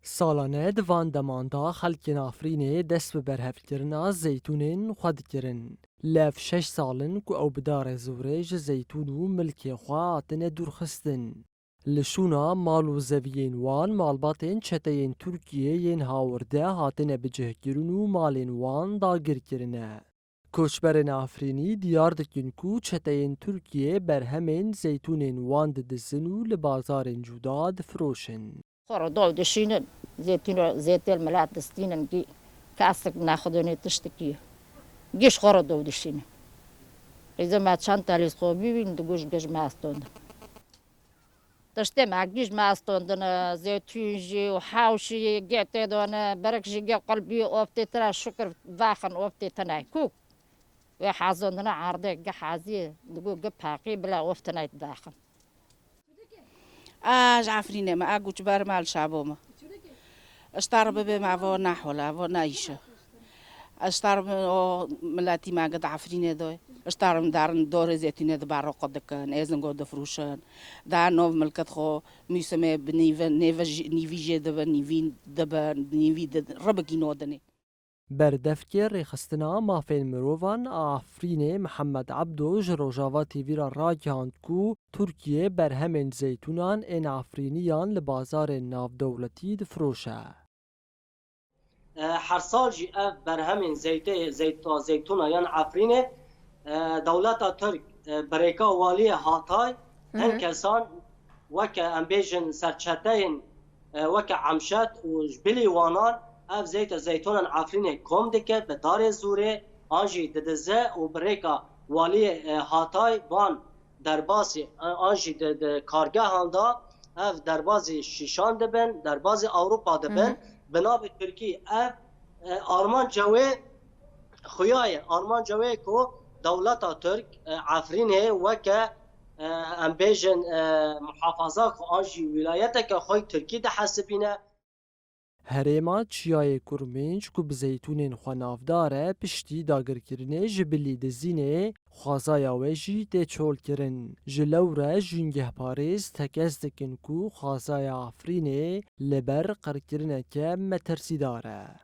سالانه دوان دماندا خلکین آفرینه دست به برهفکرنا زیتونین خود کرن. لف 6 سالن که او بدار زوریج زیتون و ملکی خواتن درخستن. لشونا مالو زویین وان مالباتین چتین ترکیه ین هاورده هاتن بجه کرن و مالین وان داگر کرنه. کوچبرن آفرینی دیار دکن کو چتین ترکیه برهمین زیتونین وان ددزن و لبازارن جودا دفروشن. خورا داشتین زیتون ملات دستینن کی کاسک نخودنی تشتکی گیش خورا داشتین. إذا ما چند تالیس خوبی بین دگوش گش ماستوند. تشتم عگیش ماستوندن زیتونجی و حاوشی گیته دونه برکشی گی قلبی آفتی ترا شکر واخن آفتی تنای کو. و حازوندن عرضه گه حازی دگو گه پاکی بلا آفتنای داخل. عفرینه ما أقول جبار مال شعبوما اشترى ببي مع فو نحولا فو نايشة اشترى ملاتي ما قد عفرينه دوي اشترى مدارن دور زيتونة دبارو قدك نازن قد فروشن دا نوف ملكت خو ميسمى بنيفا نيفي جي دبا نيفي ربكي نودني بردفکی ریخستنا مافین مروان آفرین محمد عبدو جروجاوا تیویرا را گهاند کو ترکیه برهمن زیتونان این آفرینیان لبازار ناف دولتی دفروشه. هر سال جی اف برهمن زیتونا یان آفرینه دولت ترک بریکا والی هاتای هن کسان وک امبیجن سرچتین وک عمشت و جبلی وانان اف زیتونان آفرینه کم دکه به دار زوره آنجی ددزه و بریکا والی هاتای بان درباسی آنجی کارگه هندا اف دربازی شیشان دبن دربازی اوروپا دبن بناب ترکی اف آرمان جوه خویای آرمان جوه کو دولت ترک آفرینه وکه امبیجن محافظه خو آنجی ولایت که خوی ترکی ده حسبینه هریما چیای کرمینج کو بزیتونین خوانافداره پشتی داگرکرنه جبلی دزینه خوازای ویجی ده چول کرن. جلوره جنگه پاریز تکز دکن کو خوازای آفرینه لبر قرکرنه که مترسی داره.